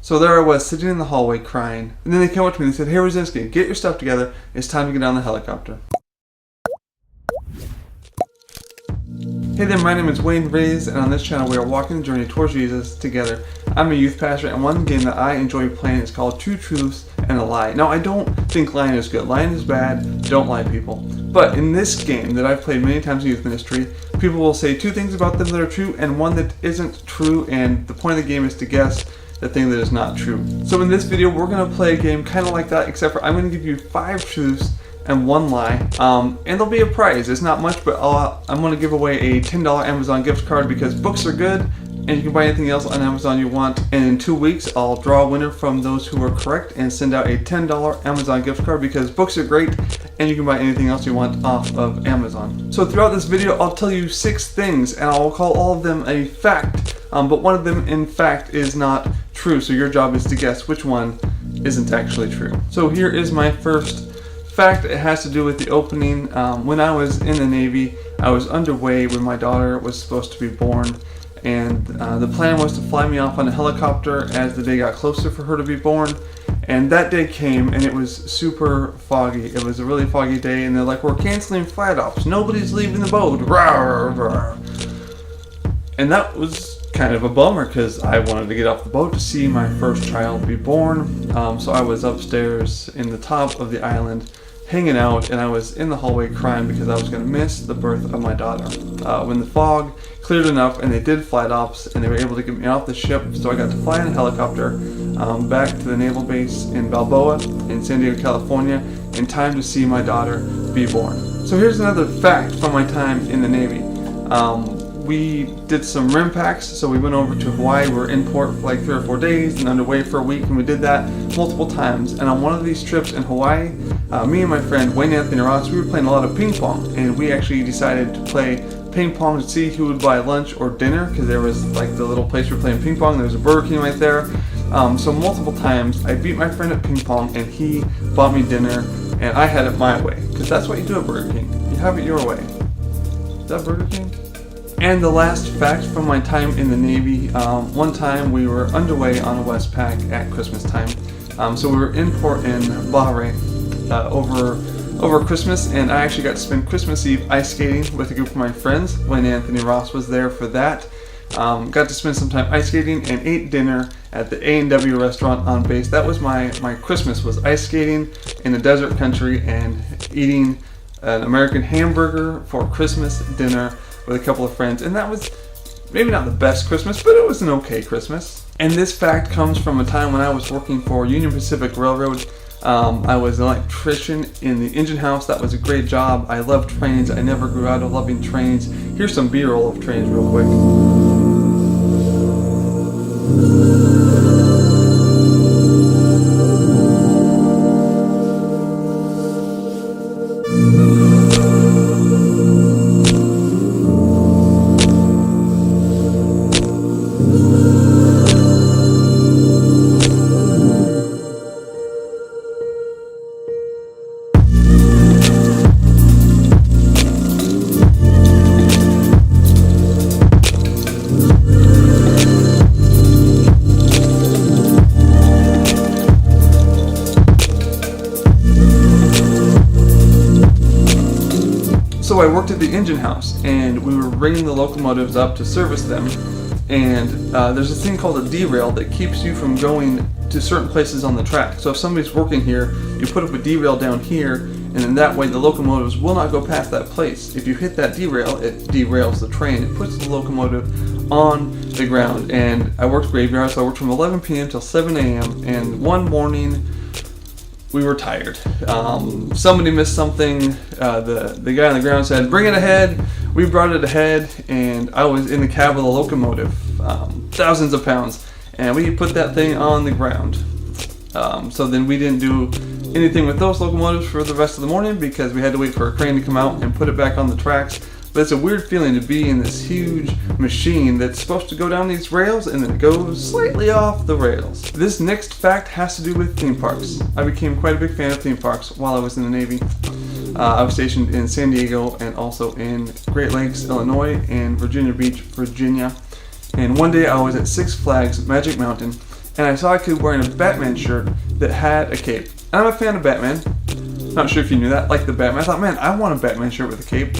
So there I was, sitting in the hallway crying. And then they came up to me and they said, "Hey Wrzinski, get your stuff together. It's time to get on the helicopter." Hey there, my name is WayneWrz, and on this channel we are walking the journey towards Jesus together. I'm a youth pastor, and one game that I enjoy playing is called Two Truths and a Lie. Now, I don't think lying is good. Lying is bad. Don't lie, people. But in this game that I've played many times in youth ministry, people will say two things about them that are true and one that isn't true, and the point of the game is to guess the thing that is not true. So in this video, we're going to play a game kind of like that, except for I'm going to give you 5 truths and 1 lie, and there'll be a prize. It's not much, but I'm going to give away a $10 Amazon gift card because books are good and you can buy anything else on Amazon you want. And in 2 weeks I'll draw a winner from those who are correct and send out a $10 Amazon gift card because books are great and you can buy anything else you want off of Amazon. So throughout this video I'll tell you 6 things and I'll call all of them a fact, but one of them in fact is not true, so your job is to guess which one isn't actually true. So here is my first fact. It has to do with the opening. When I was in the Navy, I was underway when my daughter was supposed to be born, and the plan was to fly me off on a helicopter as the day got closer for her to be born. And that day came and it was super foggy. It was a really foggy day, and they're like, "We're canceling flight ops. Nobody's leaving the boat." Rawr, rawr. And that was kind of a bummer because I wanted to get off the boat to see my first child be born. So I was upstairs in the top of the island hanging out, and I was in the hallway crying because I was going to miss the birth of my daughter. When the fog cleared enough and they did flight ops and they were able to get me off the ship, so I got to fly in a helicopter back to the naval base in Balboa in San Diego, California, in time to see my daughter be born. So here's another fact from my time in the Navy. We did some RIM packs, so we went over to Hawaii. We were in port for like 3 or 4 days and underway for a week, and we did that multiple times. And on one of these trips in Hawaii, me and my friend WayneWrz, we were playing a lot of ping pong, and we actually decided to play ping pong to see who would buy lunch or dinner, because there was like the little place we were playing ping pong, there was a Burger King right there. So multiple times I beat my friend at ping pong and he bought me dinner, and I had it my way, because that's what you do at Burger King. You have it your way. Is that Burger King? And the last fact from my time in the Navy, one time we were underway on a Westpac at Christmas time. So we were in port in Bahrain over Christmas, and I actually got to spend Christmas Eve ice skating with a group of my friends when WayneWrz was there for that. Got to spend some time ice skating and ate dinner at the A&W restaurant on base. That was my Christmas, was ice skating in a desert country and eating an American hamburger for Christmas dinner with a couple of friends, and that was maybe not the best Christmas, but it was an okay Christmas. And this fact comes from a time when I was working for Union Pacific Railroad. I was an electrician in the engine house. That was a great job. I loved trains. I never grew out of loving trains. Here's some B-roll of trains real quick. So I worked at the engine house, and we were bringing the locomotives up to service them, and there's this thing called a derail that keeps you from going to certain places on the track. So if somebody's working here, you put up a derail down here, and in that way the locomotives will not go past that place. If you hit that derail, it derails the train. It puts the locomotive on the ground. And I worked graveyard, so I worked from 11 p.m. till 7 a.m. and one morning we were tired. Somebody missed something. The guy on the ground said, "Bring it ahead." We brought it ahead, and I was in the cab of the locomotive, thousands of pounds, and we put that thing on the ground. So then we didn't do anything with those locomotives for the rest of the morning because we had to wait for a crane to come out and put it back on the tracks. But it's a weird feeling to be in this huge machine that's supposed to go down these rails and then it goes slightly off the rails. This next fact has to do with theme parks. I became quite a big fan of theme parks while I was in the Navy. I was stationed in San Diego and also in Great Lakes, Illinois, and Virginia Beach, Virginia. And one day I was at Six Flags Magic Mountain, and I saw a kid wearing a Batman shirt that had a cape. And I'm a fan of Batman. Not sure if you knew that, like the Batman. I thought, man, I want a Batman shirt with a cape.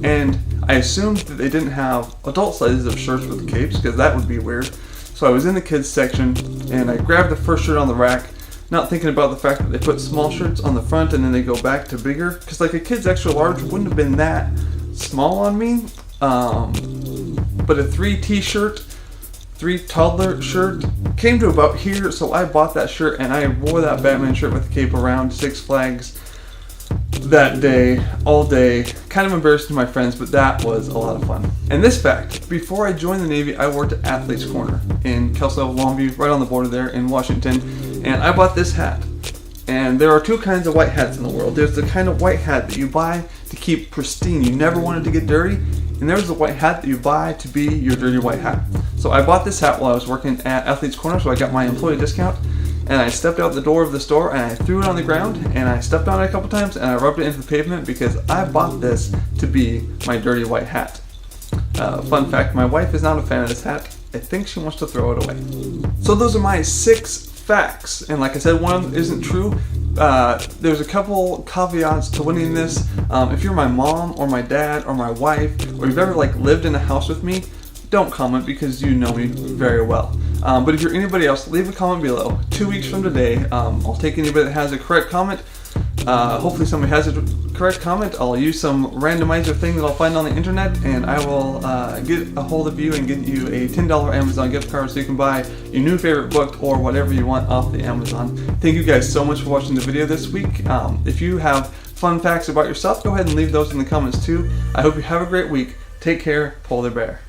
And I assumed that they didn't have adult sizes of shirts with capes, because that would be weird. So I was in the kids section, and I grabbed the first shirt on the rack, not thinking about the fact that they put small shirts on the front and then they go back to bigger. Because like a kid's extra large wouldn't have been that small on me. But a 3 t-shirt, 3 toddler shirt came to about here, so I bought that shirt and I wore that Batman shirt with the cape around Six Flags that day, all day. Kind of embarrassed to my friends, but that was a lot of fun. And this fact, before I joined the Navy, I worked at Athlete's Corner in Kelso, Longview, right on the border there in Washington, and I bought this hat. And there are 2 kinds of white hats in the world. There's the kind of white hat that you buy to keep pristine, you never wanted to get dirty, and there's the white hat that you buy to be your dirty white hat. So I bought this hat while I was working at Athlete's Corner, so I got my employee discount, and I stepped out the door of the store and I threw it on the ground, and I stepped on it a couple times and I rubbed it into the pavement because I bought this to be my dirty white hat. Fun fact, my wife is not a fan of this hat. I think she wants to throw it away. So those are my 6 facts, and like I said, one of them isn't true. There's a couple caveats to winning this. If you're my mom or my dad or my wife, or you've ever like lived in a house with me, don't comment because you know me very well. But if you're anybody else, leave a comment below. 2 weeks from today, I'll take anybody that has a correct comment. Hopefully somebody has a correct comment. I'll use some randomizer thing that I'll find on the internet, and I will get a hold of you and get you a $10 Amazon gift card so you can buy your new favorite book or whatever you want off the Amazon. Thank you guys so much for watching the video this week. If you have fun facts about yourself, go ahead and leave those in the comments too. I hope you have a great week. Take care, Polar Bear.